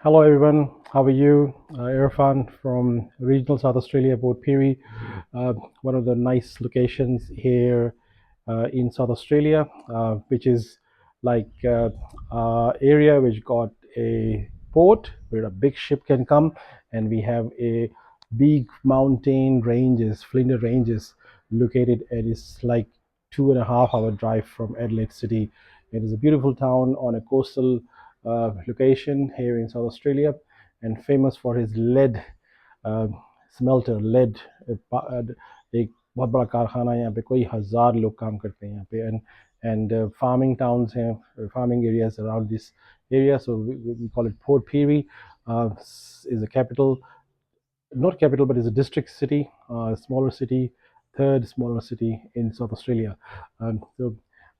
Hello everyone, how are you? Irfan from regional South Australia, Port Pirie, uh, one of the nice locations here in South Australia, which is like area which got a port where a big ship can come, and we have a big mountain ranges, Flinders Ranges, located, and it's like 2.5 hour drive from Adelaide City. It is a beautiful town on a coastal location here in South Australia, and famous for his lead uh, smelter, lead एक बहुत बड़ा कारखाना है यहाँ पे, कोई हजार लोग काम करते हैं यहाँ पे, and farming towns हैं, farming areas around this area. So we call it Port Pirie. Is a capital, not capital, but it's a district city, smaller city, third smaller city in South Australia.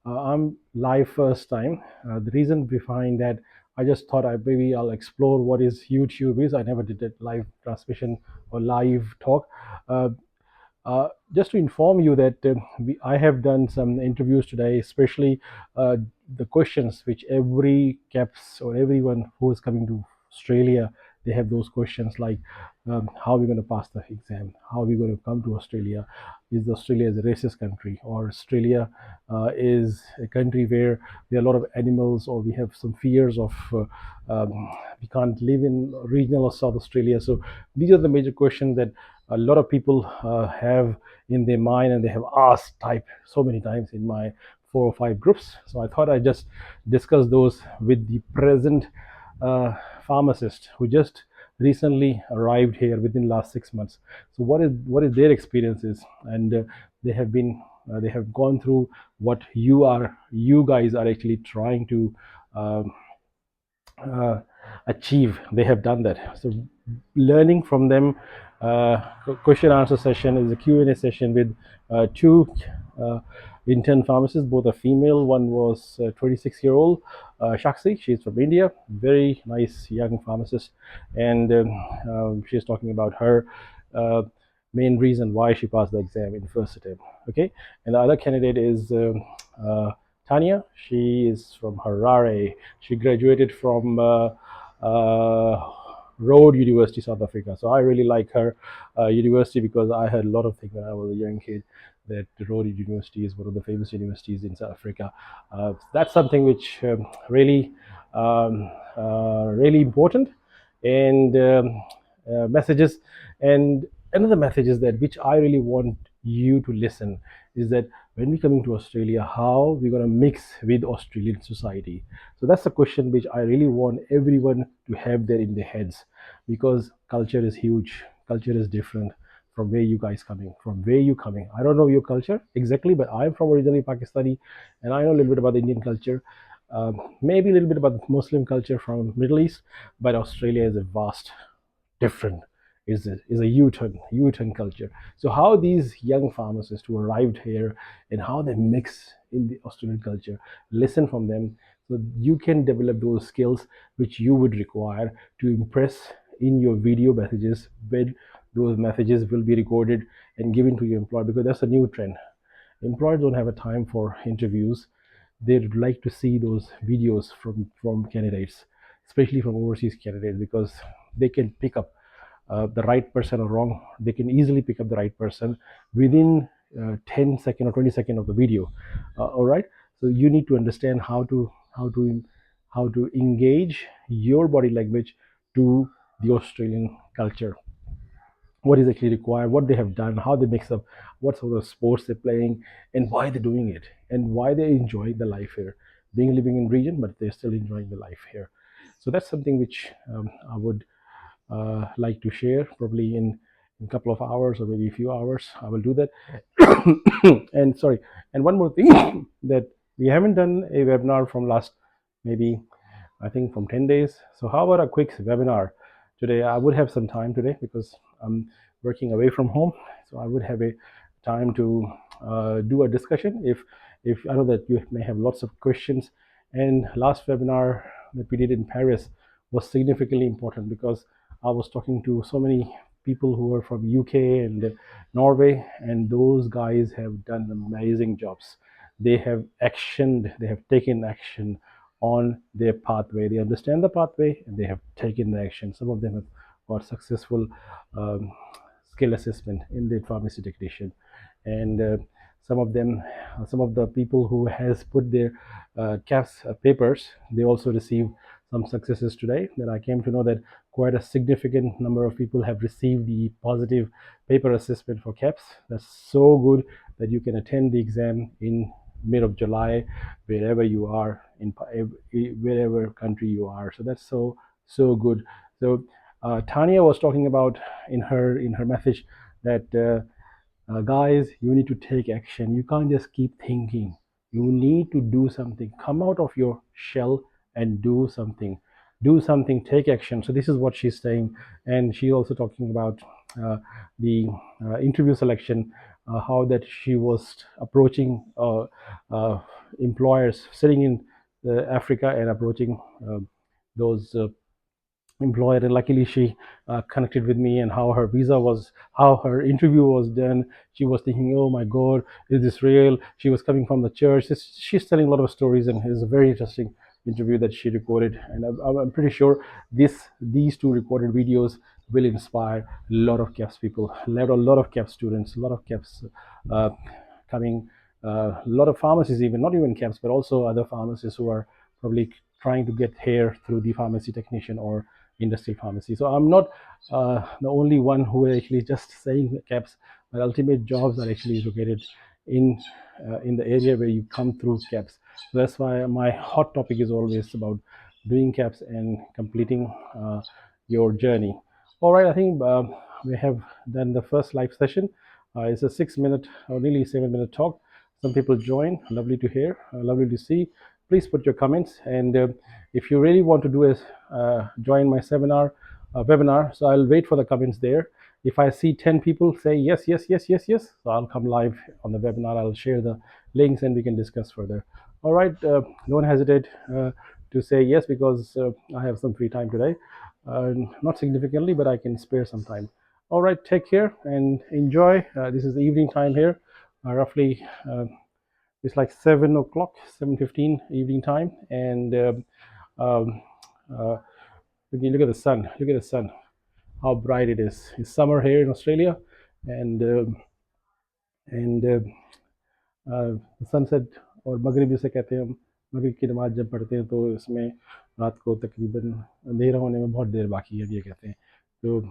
I'm live first time. The reason behind that, I just thought maybe I'll explore what is YouTube is. I never did that live transmission or live talk. Uh, just to inform you that I have done some interviews today, especially uh, the questions which every Kaps or everyone who is coming to Australia, they have those questions like how are we going to pass the exam? How are we going to come to Australia? Is Australia a racist country, or Australia is a country where there are a lot of animals, or we have some fears of we can't live in regional or South Australia? So these are the major questions that a lot of people have in their mind, and they have asked type so many times in my 4 or 5 groups. So I thought I'd just discuss those with the present pharmacist who just recently arrived here within last 6 months. So what is their experiences, and they have gone through what you guys are actually trying to um, uh, achieve. They have done that. So learning from them. Question answer session is a Q&A session with two uh, intern pharmacists. Both are female. One was 26-year-old Shakshi. She's from India. Very nice young pharmacist, and she's talking about her uh, main reason why she passed the exam in first attempt. Okay, and the other candidate is Tanya. She is from Harare. She graduated from Road University, South Africa. So I really like her university, because I heard a lot of things when I was a young kid that Road University is one of the famous universities in South Africa. That's something which really important, and messages. And another message is that which I really want you to listen is that when we come into Australia, how we're going to mix with Australian society. So that's the question which I really want everyone to have there in their heads, because culture is huge, culture is different from where you guys coming, from where you coming. I don't know your culture exactly, but I'm from originally Pakistani, and I know a little bit about the Indian culture, maybe a little bit about the Muslim culture from Middle East, but Australia is a vast different, is a U-turn culture. So how these young pharmacists who arrived here and how they mix in the Australian culture, listen from them, so you can develop those skills which you would require to impress in your video messages, when those messages will be recorded and given to your employer, because that's a new trend. Employers don't have a time for interviews. They'd like to see those videos from candidates, especially from overseas candidates, because they can pick up the right person or wrong. They can easily pick up the right person within 10 second or 20 second of the video. All right, so you need to understand how to engage your body language to the Australian culture, what is actually required, what they have done, how they mix up, what sort of sports they're playing, and why they're doing it, and why they're enjoying the life here, being living in region, but they're still enjoying the life here. So that's something which I would like to share, probably in a couple of hours or maybe a few hours. I will do that. And sorry, and one more thing that we haven't done a webinar from last, maybe I think from 10 days. So how about a quick webinar today? I would have some time today because I'm working away from home. So I would have a time to do a discussion. If I know that you may have lots of questions. And last webinar that we did in Paris was significantly important, because I was talking to so many people who are from UK and Norway, and those guys have done amazing jobs. They have actioned, they have taken action on their pathway. They understand the pathway and they have taken the action. Some of them have got successful um, skill assessment in the pharmacy technician, and some of them, some of the people who has put their Kaps papers, they also receive some successes today. That I came to know that quite a significant number of people have received the positive paper assessment for Kaps. That's so good that you can attend the exam in mid of July, wherever you are in wherever country you are. So that's so good. So Tanya was talking about in her message that guys, you need to take action. You can't just keep thinking. You need to do something. Come out of your shell and do something. Do something. Take action. So this is what she's saying, and she also talking about the interview selection, how that she was approaching employers sitting in Africa and approaching those employer, and luckily she connected with me, and how her visa was, how her interview was done. She was thinking, oh my god, is this real? She was coming from the church. She's telling a lot of stories, and it's a very interesting interview that she recorded, and I'm pretty sure these two recorded videos will inspire a lot of Kaps people, a lot of Kaps students, a lot of Kaps uh, coming, a lot of pharmacies, even not even Kaps, but also other pharmacists who are probably trying to get here through the pharmacy technician or industrial pharmacy. So I'm not the only one who is actually just saying Kaps. My ultimate jobs are actually located in in the area where you come through Kaps. So that's why my hot topic is always about doing Kaps and completing your journey. All right, I think we have done the first live session. It's a 6 minute or nearly 7 minute talk. Some people join. Lovely to hear. Lovely to see. Please put your comments, and if you really want to do is join my seminar webinar, so I'll wait for the comments there. If I see 10 people say yes, yes, yes, yes, yes, so I'll come live on the webinar. I'll share the links and we can discuss further. All right, don't hesitate to say yes, because I have some free time today. Not significantly, but I can spare some time. All right, take care and enjoy. This is the evening time here, roughly it's like 7 o'clock, 7:15 evening time, and um, uh, look at the sun. Look at the sun. How bright it is. It's summer here in Australia, and sunset और मगरिब जिसे कहते हैं हम, मगरिब की नमाज जब पढ़ते हैं तो इसमें रात को तकरीबन अंधेरा होने में बहुत देर बाकी है, ये कहते हैं. तो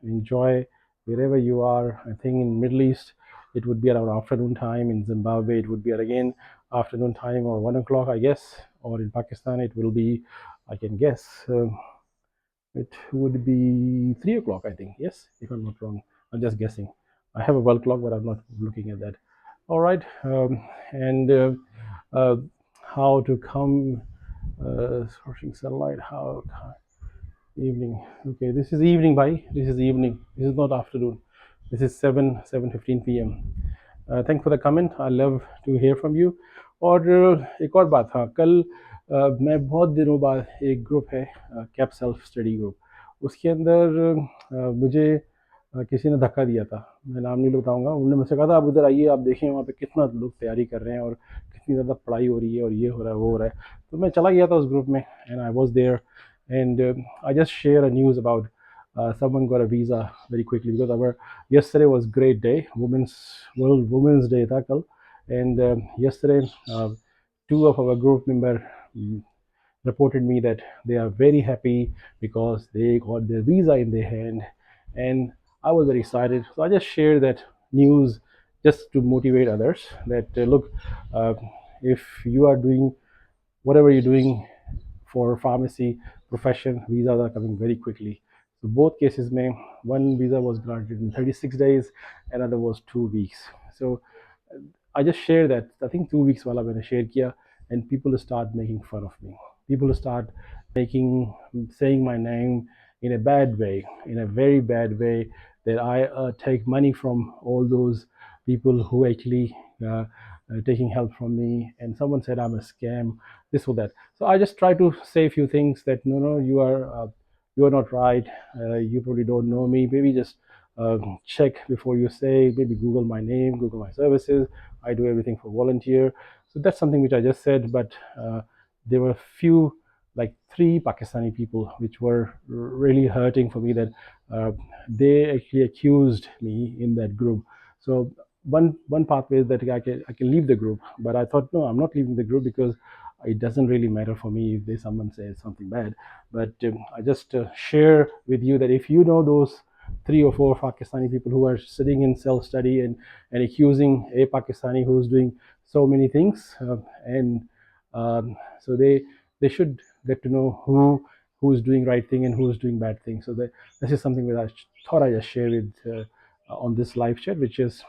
enjoy wherever you are. I think in Middle East it would be around afternoon time. In Zimbabwe it would be again afternoon time, or 1 o'clock, I guess. Or in Pakistan it will be, I can guess, it would be 3 o'clock, I think. Yes, if I'm not wrong. I'm just guessing. I have a world clock, but I'm not looking at that. All right, and uh, how to come sourcing sunlight? How evening? Okay, this is evening, bhai. This is evening. This is not afternoon. This is 7:15 p.m. Thanks for the comment. I love to hear from you. और एक और बात, हाँ, कल मैं बहुत दिनों बाद एक ग्रुप है, कैप सेल्फ स्टडी ग्रुप, उसके अंदर मुझे किसी ने धक्का दिया था. मैं नाम नहीं बताऊंगा. उन्होंने मुझसे कहा था, आप उधर आइए, आप देखें वहाँ पे कितना लोग तैयारी कर रहे हैं और कितनी ज़्यादा पढ़ाई हो रही है और ये हो रहा है वो हो रहा है. तो मैं चला गया था उस ग्रुप में, and I was there, and I just share a news about someone got a visa very quickly, because our yesterday was great day, Women's Day tha kal, and yesterday two of our group member reported me that they are very happy because they got their visa in their hand, and I was very excited. So I just shared that news just to motivate others that look, if you are doing whatever you're doing for pharmacy profession, visas are coming very quickly. So both cases mein, one visa was granted in 36 days, another was 2 weeks. So I just share that. I think 2 weeks wala maine share kiya, and people start making fun of me. People start making, saying my name in a bad way, in a very bad way, that I take money from all those people who actually taking help from me, and someone said I'm a scam, this or that. So I just try to say a few things that no, you are not right. You probably don't know me. Maybe just check before you say. Maybe Google my name, Google my services. I do everything for volunteer. So that's something which I just said. But there were few, like three Pakistani people, which were really hurting for me, that uh, they actually accused me in that group. So one pathway is that I can leave the group, but I thought, no, I'm not leaving the group, because it doesn't really matter for me if someone says something bad. But I just share with you that if you know those three or four Pakistani people who are sitting in self study and accusing a Pakistani who's doing so many things, and so they should get to know who's doing right thing and who's doing bad thing. So this is something that I thought I just share with on this live chat, which is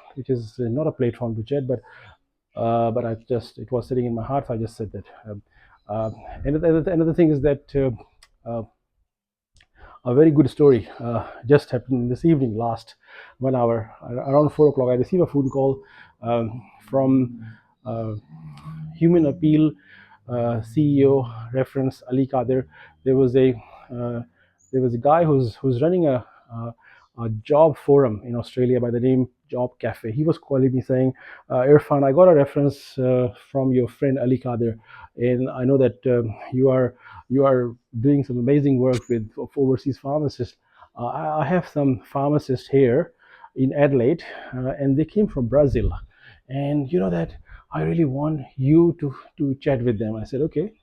not a platform to chat, but I just, it was sitting in my heart, so I just said that. Uh, and another thing is that a very good story just happened this evening, last 1 hour, around 4 o'clock. I received a phone call from uh, Human Appeal CEO, reference Ali Kadir. There was a uh, there was a guy who's running a job forum in Australia by the name Job Cafe. He was calling me saying, Irfan, I got a reference from your friend Ali Kadir, and I know that you are doing some amazing work with overseas pharmacists. I have some pharmacists here in Adelaide, and they came from Brazil, and you know that I really want you to chat with them. I said, okay.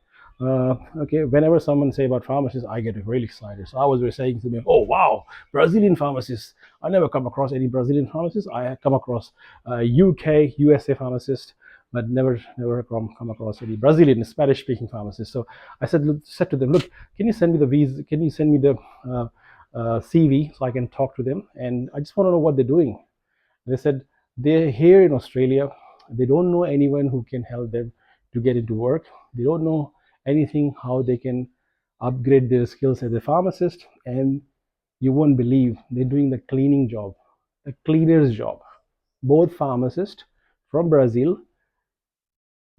Okay, whenever someone say about pharmacists, I get really excited. So I was saying to them, oh wow, Brazilian pharmacists. I never come across any Brazilian pharmacists. I have come across UK, USA pharmacists, but never come across any Brazilian Spanish speaking pharmacists. So I said to them, look, can you send me the visa? Can you send me the CV so I can talk to them? And I just want to know what they're doing. They said they're here in Australia. They don't know anyone who can help them to get into work. They don't know anything how they can upgrade their skills as a pharmacist. And you won't believe they're doing the cleaning job, the cleaner's job. Both pharmacists from Brazil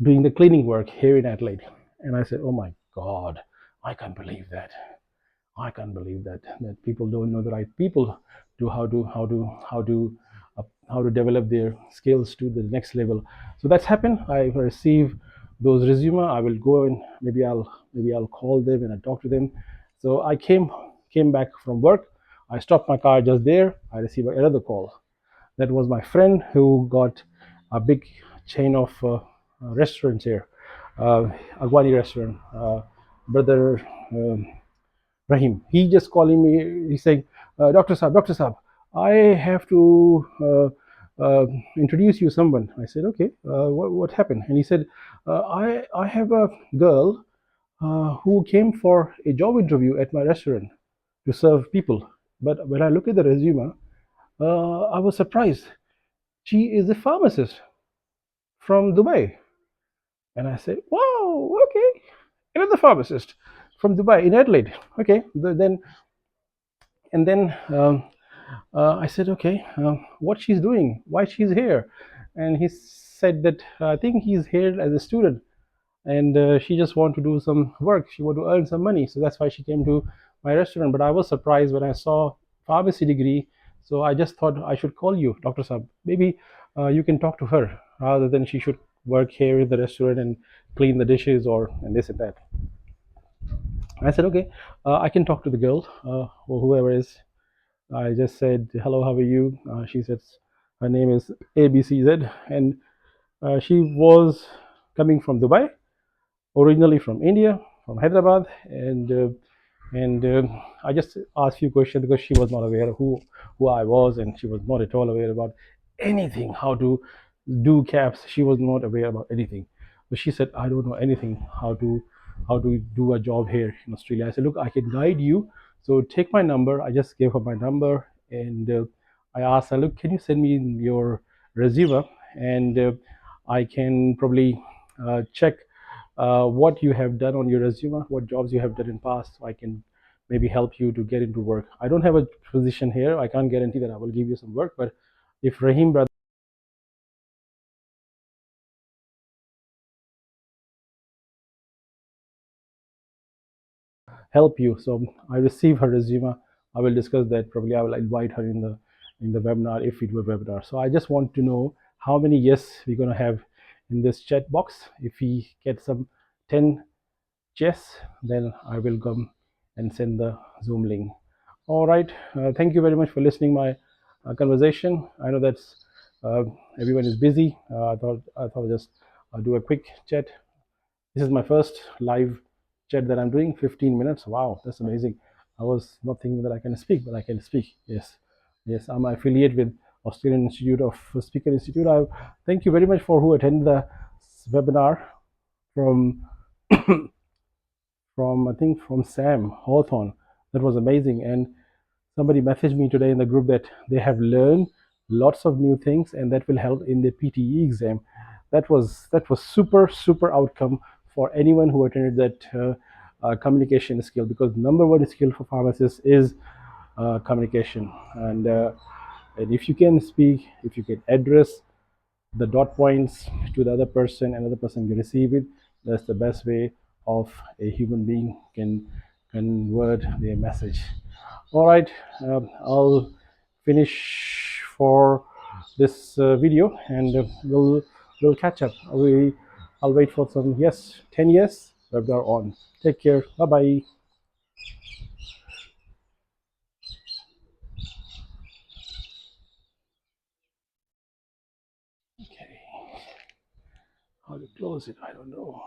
doing the cleaning work here in Adelaide. And I said, oh my God, I can't believe that. I can't believe that people don't know the right people to how to develop their skills to the next level. So that's happened. I receive those resume. I will go and maybe I'll call them and I talk to them. So I came back from work. I stopped my car just there. I received another call. That was my friend who got a big chain of restaurants here, Agwani restaurant. Brother Rahim. He just calling me. He's saying, Doctor Saab, I have to introduce you someone. I said, okay. What happened? And he said, I have a girl who came for a job interview at my restaurant to serve people. But when I look at the resume, I was surprised. She is a pharmacist from Dubai. And I said, wow, okay. Another pharmacist from Dubai in Adelaide. Okay, then and then I said, okay, what she's doing, why she's here. And he said that I think he's here as a student, and she just want to do some work, she want to earn some money, so that's why she came to my restaurant. But I was surprised when I saw pharmacy degree, so I just thought I should call you, Dr. Sab. Maybe you can talk to her rather than she should work here in the restaurant and clean the dishes or and this and that. I said, okay, I can talk to the girl or whoever is. I just said, hello, how are you? She said, her name is ABCZ, and she was coming from Dubai, originally from India, from Hyderabad, and I just asked a few questions because she was not aware of who I was, and she was not at all aware about anything, how to do caps. She was not aware about anything. So she said, I don't know anything how to do a job here in Australia. I said, look, I can guide you. So take my number. I just gave her my number, and I asked her, look, can you send me your resume, and I can probably check what you have done on your resume, what jobs you have done in past, so I can maybe help you to get into work. I don't have a position here. I can't guarantee that I will give you some work, but if Rahim brother help you, so I receive her resume. I will discuss that. Probably I will invite her in the webinar if it were webinar. So I just want to know how many yes we're gonna have in this chat box. If we get some 10 Jess, then I will come and send the Zoom link. All right. Thank you very much for listening my conversation. I know that's uh, everyone is busy. I thought I'd just do a quick chat. This is my first live chat that I'm doing. 15 minutes. Wow, that's amazing. I was not thinking that I can speak, but I can speak. Yes, yes. I'm affiliate with Australian Institute of Speaker Institute. I thank you very much for who attended the webinar from I think from Sam Hawthorne. That was amazing. And somebody messaged me today in the group that they have learned lots of new things and that will help in the PTE exam. That was super outcome for anyone who attended that communication skill, because number one skill for pharmacists is communication. And if you can speak, if you can address the dot points to the other person, another person can receive it. That's the best way of a human being can convert their message. All right, I'll finish for this video, and we'll catch up. I'll wait for some yes, 10 yes, webinar on. Take care. Bye bye. Okay, how to close it? I don't know.